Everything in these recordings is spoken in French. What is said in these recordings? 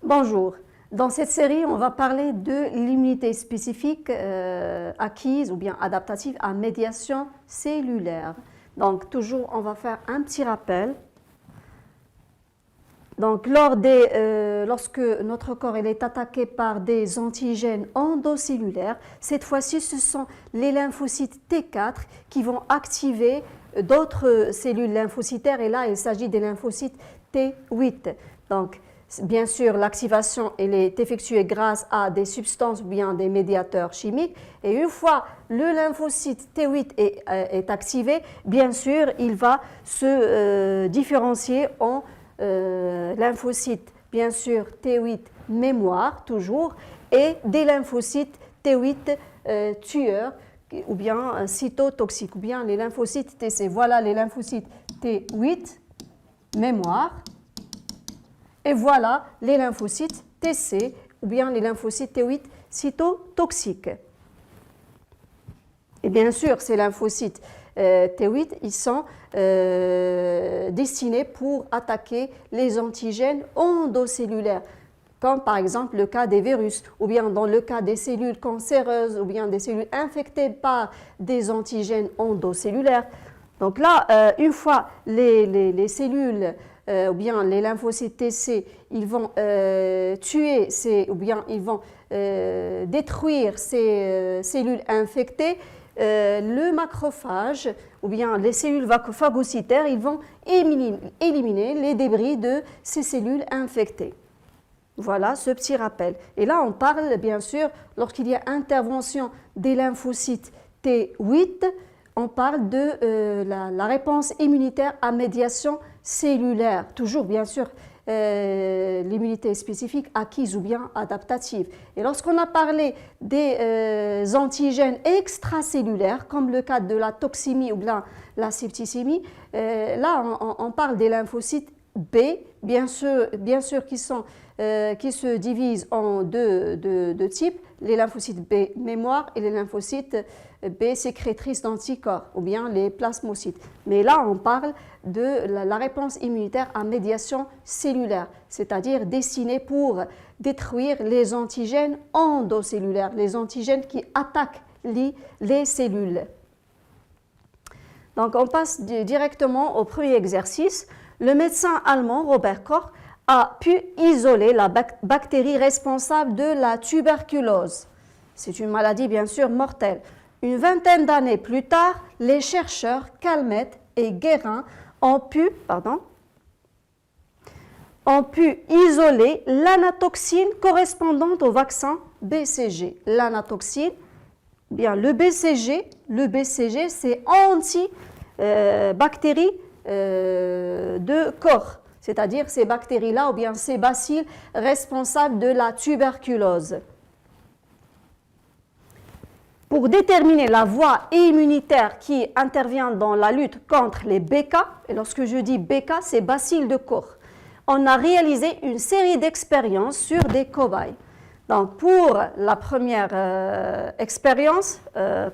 Bonjour. Dans cette série, on va parler de l'immunité spécifique acquise ou bien adaptative à médiation cellulaire. Donc, toujours, on va faire un petit rappel. Donc, lorsque notre corps est attaqué par des antigènes endocellulaires, cette fois-ci, ce sont les lymphocytes T4 qui vont activer d'autres cellules lymphocytaires. Et là, il s'agit des lymphocytes T8. Donc, bien sûr, l'activation est effectuée grâce à des substances ou bien des médiateurs chimiques. Et une fois le lymphocyte T8 est activé, bien sûr, il va se différencier en lymphocytes, bien sûr, T8 mémoire, toujours, et des lymphocytes T8 tueurs, ou bien cytotoxiques, ou bien les lymphocytes TC. Voilà les lymphocytes T8 mémoire. Et voilà les lymphocytes TC, ou bien les lymphocytes T8 cytotoxiques. Et bien sûr, ces lymphocytes T8, ils sont destinés pour attaquer les antigènes endocellulaires, comme par exemple le cas des virus, ou bien dans le cas des cellules cancéreuses, ou bien des cellules infectées par des antigènes endocellulaires. Donc là, une fois les cellules ou bien les lymphocytes TC, ils vont tuer ou bien ils vont détruire ces cellules infectées, le macrophage ou bien les cellules phagocytaires, ils vont éliminer les débris de ces cellules infectées. Voilà ce petit rappel. Et là, on parle bien sûr, lorsqu'il y a intervention des lymphocytes T8, on parle de la réponse immunitaire à médiation cellulaire. Toujours, bien sûr, l'immunité spécifique acquise ou bien adaptative. Et lorsqu'on a parlé des antigènes extracellulaires, comme le cas de la toxémie ou bien la septicémie, là, on parle des lymphocytes B, bien sûr qui se divisent en deux types, les lymphocytes B mémoire et les lymphocytes B sécrétrices d'anticorps, ou bien les plasmocytes. Mais là, on parle de la réponse immunitaire à médiation cellulaire, c'est-à-dire destinée pour détruire les antigènes endocellulaires, les antigènes qui attaquent les cellules. Donc, on passe directement au premier exercice. Le médecin allemand Robert Koch a pu isoler la bactérie responsable de la tuberculose. C'est une maladie bien sûr mortelle. Une vingtaine d'années plus tard, les chercheurs Calmette et Guérin ont pu isoler l'anatoxine correspondante au vaccin BCG. L'anatoxine, bien le BCG c'est anti-bactéries de corps, c'est-à-dire ces bactéries-là ou bien ces bacilles responsables de la tuberculose. Pour déterminer la voie immunitaire qui intervient dans la lutte contre les BK, et lorsque je dis BK, c'est bacilles de corps, on a réalisé une série d'expériences sur des cobayes. Donc pour la première expérience,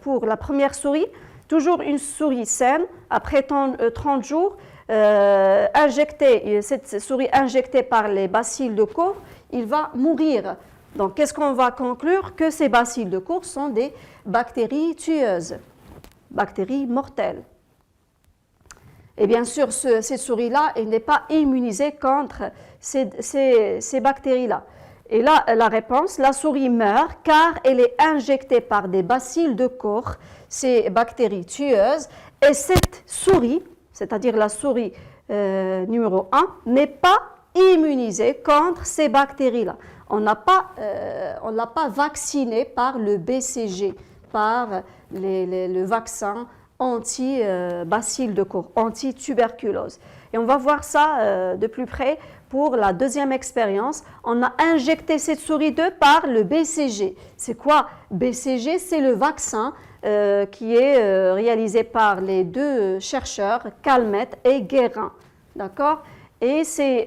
pour la première souris, toujours une souris saine, après 30 jours, cette souris injectée par les bacilles de corps, il va mourir. Donc, qu'est-ce qu'on va conclure? Que ces bacilles de corps sont des bactéries tueuses, bactéries mortelles. Et bien sûr, cette souris-là, elle n'est pas immunisée contre ces bactéries-là. Et là, la réponse, la souris meurt car elle est injectée par des bacilles de corps, ces bactéries tueuses, et cette souris, c'est-à-dire la souris numéro 1, n'est pas immunisée contre ces bactéries-là. On ne l'a pas vaccinée par le BCG, par le vaccin anti-bacilles de corps, anti-tuberculose. Et on va voir ça de plus près pour la deuxième expérience. On a injecté cette souris 2 par le BCG. C'est quoi BCG? C'est le vaccin qui est réalisé par les deux chercheurs, Calmette et Guérin. D'accord? Et c'est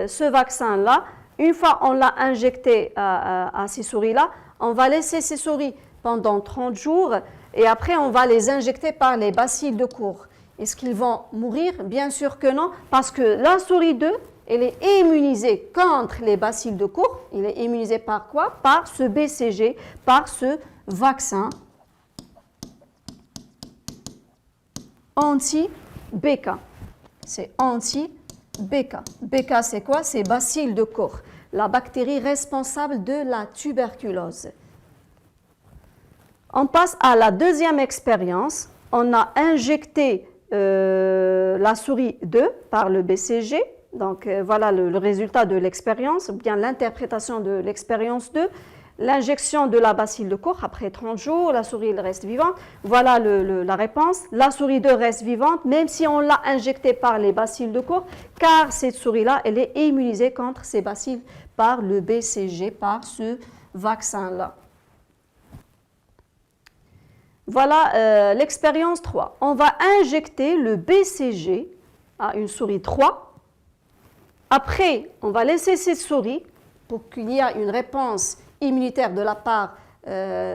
ce vaccin-là, une fois on l'a injecté à ces souris-là, on va laisser ces souris pendant 30 jours et après on va les injecter par les bacilles de corps. Est-ce qu'ils vont mourir? Bien sûr que non, parce que la souris 2 il est immunisé contre les bacilles de Koch. Il est immunisé par quoi? Par ce BCG, par ce vaccin anti-BK. C'est anti-BK. BK, c'est quoi? C'est bacille de Koch, la bactérie responsable de la tuberculose. On passe à la deuxième expérience. On a injecté la souris 2 par le BCG. Donc voilà le résultat de l'expérience, ou bien l'interprétation de l'expérience 2. L'injection de la bacille de Koch après 30 jours, la souris elle reste vivante. Voilà la réponse. La souris 2 reste vivante, même si on l'a injectée par les bacilles de Koch, car cette souris-là, elle est immunisée contre ces bacilles par le BCG, par ce vaccin-là. Voilà l'expérience 3. On va injecter le BCG à une souris 3. Après, on va laisser cette souris pour qu'il y ait une réponse immunitaire de la part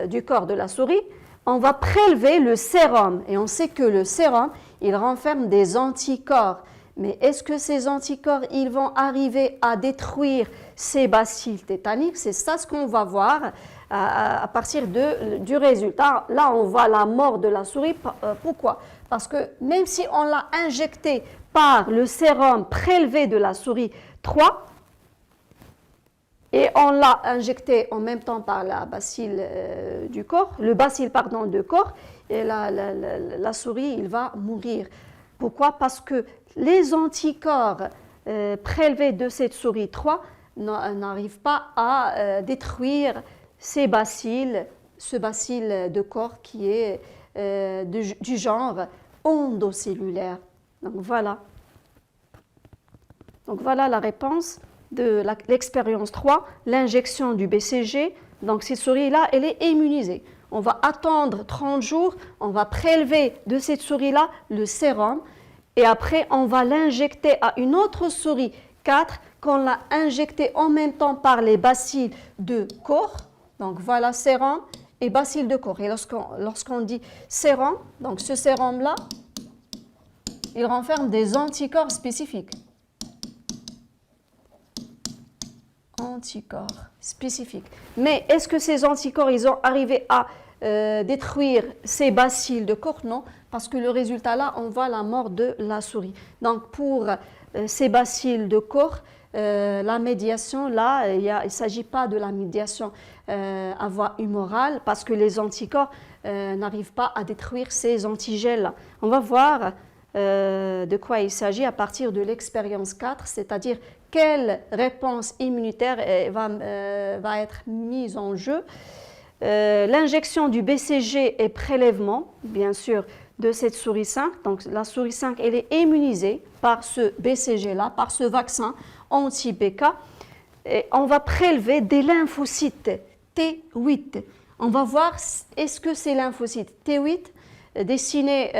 du corps de la souris. On va prélever le sérum et on sait que le sérum, il renferme des anticorps. Mais est-ce que ces anticorps, ils vont arriver à détruire ces bacilles tétaniques? C'est ça ce qu'on va voir à partir du résultat. Là, on voit la mort de la souris. Pourquoi? Parce que même si on l'a injecté par le sérum prélevé de la souris 3, et on l'a injecté en même temps par la bacille du corps, le bacille de corps, et la souris, il va mourir. Pourquoi? Parce que les anticorps prélevés de cette souris 3 n'arrivent pas à détruire ce bacille de corps qui est du genre endocellulaire. Donc voilà la réponse de l'expérience 3, l'injection du BCG. Donc cette souris-là, elle est immunisée. On va attendre 30 jours, on va prélever de cette souris-là le sérum et après on va l'injecter à une autre souris 4 qu'on l'a injectée en même temps par les bacilles de Koch. Donc voilà sérum et bacilles de Koch. Et lorsqu'on dit sérum, donc ce sérum-là, il renferme des anticorps spécifiques. Anticorps spécifiques. Mais est-ce que ces anticorps, ils ont arrivé à détruire ces bacilles de Koch? Non, parce que le résultat là, on voit la mort de la souris. Donc pour ces bacilles de Koch, la médiation là, il ne s'agit pas de la médiation à voie humorale parce que les anticorps n'arrivent pas à détruire ces antigènes là. On va voir de quoi il s'agit à partir de l'expérience 4, c'est-à-dire quelle réponse immunitaire va être mise en jeu. L'injection du BCG et prélèvement, bien sûr, de cette souris 5. Donc la souris 5, elle est immunisée par ce BCG-là, par ce vaccin anti-BK. Et on va prélever des lymphocytes T8. On va voir est-ce que ces lymphocytes T8 destinés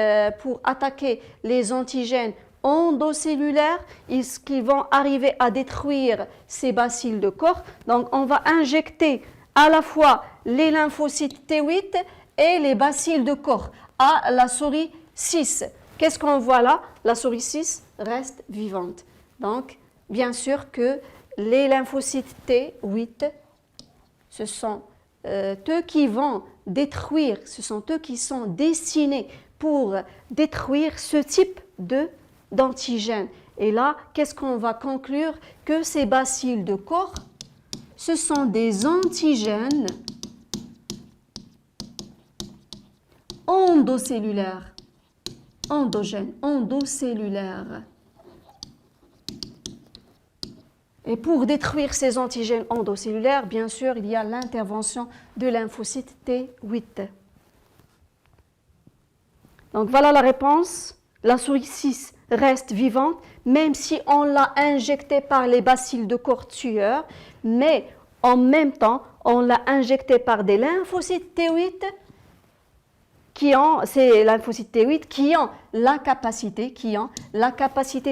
pour attaquer les antigènes endocellulaires, est-ce qu'ils vont arriver à détruire ces bacilles de Koch? Donc on va injecter à la fois les lymphocytes T8 et les bacilles de Koch à la souris 6. Qu'est-ce qu'on voit là? La souris 6 reste vivante. Donc bien sûr que les lymphocytes T8, ce sont eux qui vont détruire, ce sont eux qui sont destinés pour détruire ce type d'antigène. Et là, qu'est-ce qu'on va conclure? Que ces bacilles de Koch, ce sont des antigènes endocellulaires, endocellulaires. Et pour détruire ces antigènes endocellulaires, bien sûr, il y a l'intervention de lymphocytes T8. Donc voilà la réponse. La souris 6 reste vivante, même si on l'a injectée par les bacilles de Koch tueurs, mais en même temps, on l'a injectée par des lymphocytes T8 ces lymphocytes T8 qui ont la capacité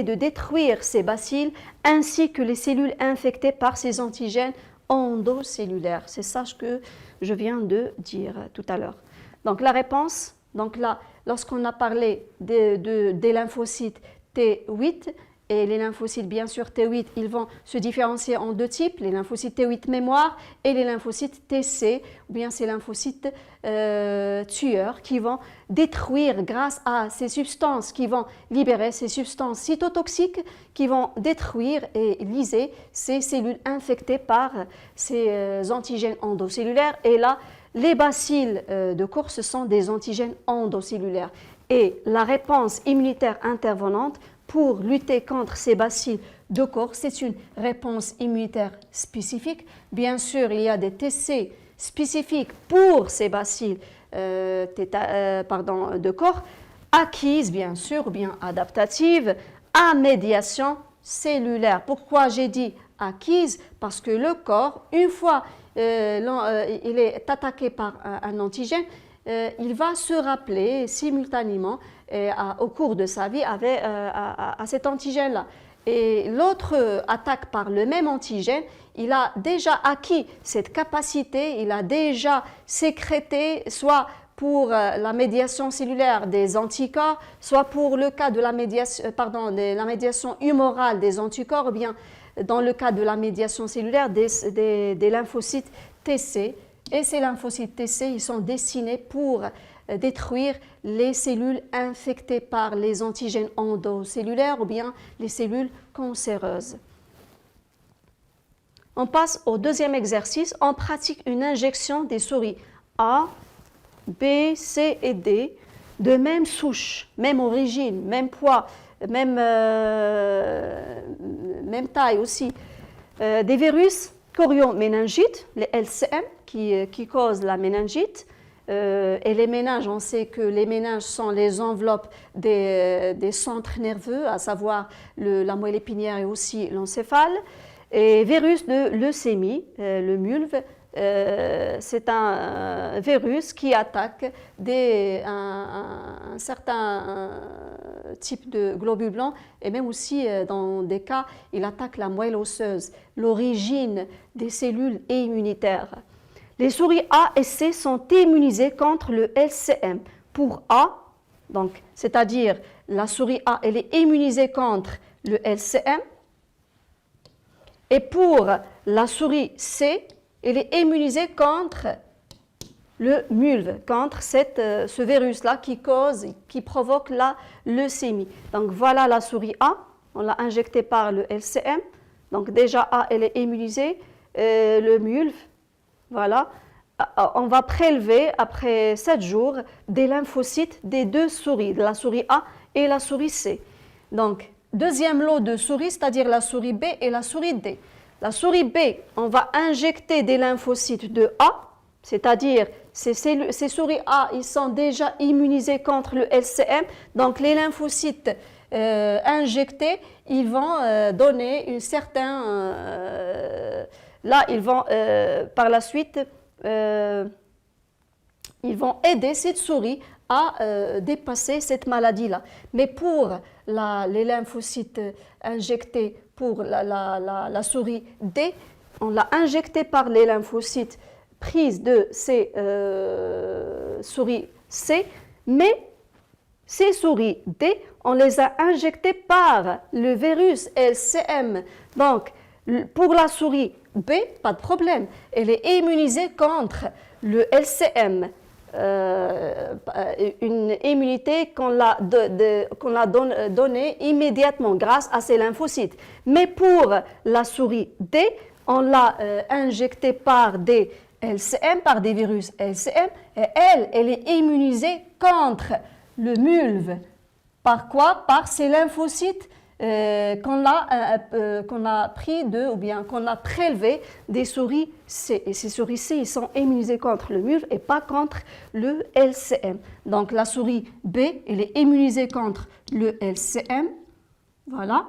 de détruire ces bacilles ainsi que les cellules infectées par ces antigènes endocellulaires. C'est ça ce que je viens de dire tout à l'heure. Donc la réponse, donc là, lorsqu'on a parlé des lymphocytes T8, Et les lymphocytes, bien sûr, T8, ils vont se différencier en deux types, les lymphocytes T8 mémoire et les lymphocytes TC, ou bien ces lymphocytes tueurs qui vont détruire grâce à ces substances, qui vont libérer ces substances cytotoxiques, qui vont détruire et lyser ces cellules infectées par ces antigènes endocellulaires. Et là, les bacilles de Koch, ce sont des antigènes endocellulaires. Et la réponse immunitaire intervenante pour lutter contre ces bacilles de Koch, c'est une réponse immunitaire spécifique. Bien sûr, il y a des TC spécifiques pour ces bacilles de Koch, acquises bien sûr, ou bien adaptatives, à médiation cellulaire. Pourquoi j'ai dit acquise? Parce que le corps, une fois il est attaqué par un antigène, il va se rappeler simultanément au cours de sa vie à cet antigène-là. Et l'autre attaque par le même antigène, il a déjà acquis cette capacité, il a déjà sécrété, soit pour la médiation cellulaire des anticorps, soit pour le cas de la médiation humorale des anticorps, ou bien dans le cas de la médiation cellulaire des lymphocytes TC. Et ces lymphocytes TC, ils sont destinés pour détruire les cellules infectées par les antigènes endocellulaires ou bien les cellules cancéreuses. On passe au deuxième exercice. On pratique une injection des souris A, B, C et D de même souche, même origine, même poids, même taille aussi. Des virus chorioméningites, les LCM, qui causent la méningite. Et les méninges, on sait que les méninges sont les enveloppes des centres nerveux, à savoir la moelle épinière et aussi l'encéphale. Et virus de leucémie, le MULV, c'est un virus qui attaque un certain type de globules blancs et même aussi dans des cas, il attaque la moelle osseuse, l'origine des cellules immunitaires. Les souris A et C sont immunisées contre le LCM. Pour A, donc, c'est-à-dire la souris A, elle est immunisée contre le LCM. Et pour la souris C, elle est immunisée contre le MULV, contre ce virus-là qui provoque la leucémie. Donc voilà la souris A, on l'a injectée par le LCM. Donc déjà A, elle est immunisée, le MULV. Voilà, on va prélever après 7 jours des lymphocytes des deux souris, de la souris A et la souris C. Donc, deuxième lot de souris, c'est-à-dire la souris B et la souris D. La souris B, on va injecter des lymphocytes de A, c'est-à-dire ces souris A, ils sont déjà immunisés contre le LCM. Donc, les lymphocytes injectés, ils vont donner une certaine... là, ils vont par la suite, ils vont aider cette souris à dépasser cette maladie-là. Mais pour les lymphocytes injectés pour la souris D, on l'a injecté par les lymphocytes prises de ces souris C, mais ces souris D, on les a injectées par le virus LCM. Donc, pour la souris B, pas de problème, elle est immunisée contre le LCM, une immunité qu'on l'a donnée immédiatement grâce à ces lymphocytes. Mais pour la souris D, on l'a injectée par des LCM, par des virus LCM, et elle est immunisée contre le MULV. Par quoi? Par ces lymphocytes qu'on a pris ou bien qu'on a prélevé des souris C. Et ces souris C, ils sont immunisés contre le MULV et pas contre le LCM. Donc la souris B, elle est immunisée contre le LCM. Voilà.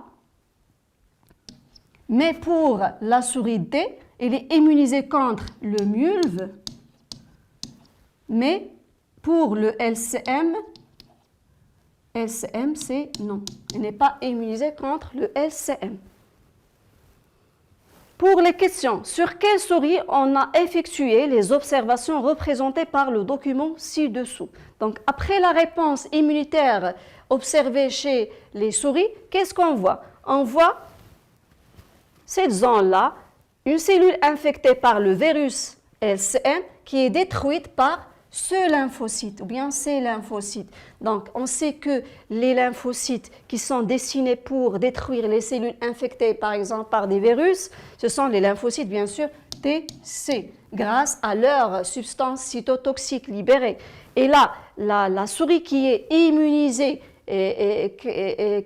Mais pour la souris D, elle est immunisée contre le MULV. Mais pour le LCM, c'est non, elle n'est pas immunisée contre le LCM. Pour les questions, sur quelle souris on a effectué les observations représentées par le document ci-dessous? Donc, après la réponse immunitaire observée chez les souris, qu'est-ce qu'on voit? on voit cette zone-là, une cellule infectée par le virus LCM qui est détruite par ce lymphocyte ou bien ces lymphocytes. Donc, on sait que les lymphocytes qui sont destinés pour détruire les cellules infectées, par exemple, par des virus, ce sont les lymphocytes, bien sûr, TC, grâce à leur substance cytotoxique libérée. Et là, la souris qui est immunisée et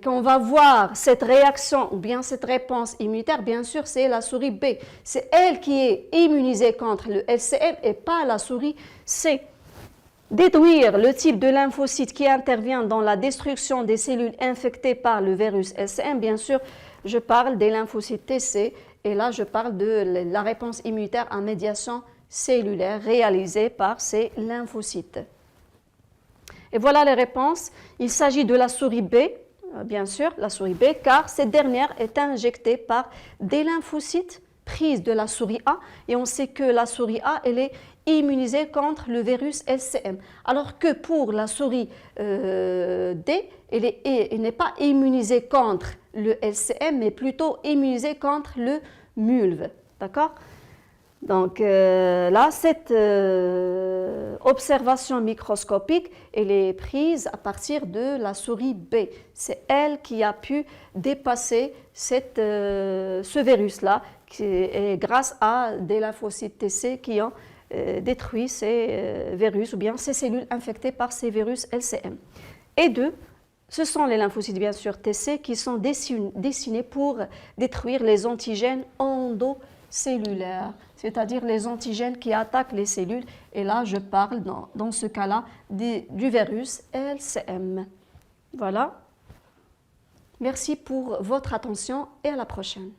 qu'on va voir cette réaction ou bien cette réponse immunitaire, bien sûr, c'est la souris B. C'est elle qui est immunisée contre le LCM et pas la souris C. Détruire le type de lymphocyte qui intervient dans la destruction des cellules infectées par le virus LCM, bien sûr, je parle des lymphocytes TC et là, je parle de la réponse immunitaire à médiation cellulaire réalisée par ces lymphocytes. Et voilà les réponses. Il s'agit de la souris B, bien sûr, la souris B, car cette dernière est injectée par des lymphocytes prise de la souris A et on sait que la souris A, elle est immunisée contre le virus LCM. Alors que pour la souris D, elle n'est pas immunisée contre le LCM, mais plutôt immunisée contre le MULV. D'accord ? Donc là, cette observation microscopique, elle est prise à partir de la souris B. C'est elle qui a pu dépasser ce virus-là, grâce à des lymphocytes TC qui ont détruit ces virus ou bien ces cellules infectées par ces virus LCM. Et deux, ce sont les lymphocytes, bien sûr, TC qui sont destinés pour détruire les antigènes endocellulaires, c'est-à-dire les antigènes qui attaquent les cellules. Et là, je parle dans ce cas-là du virus LCM. Voilà. Merci pour votre attention et à la prochaine.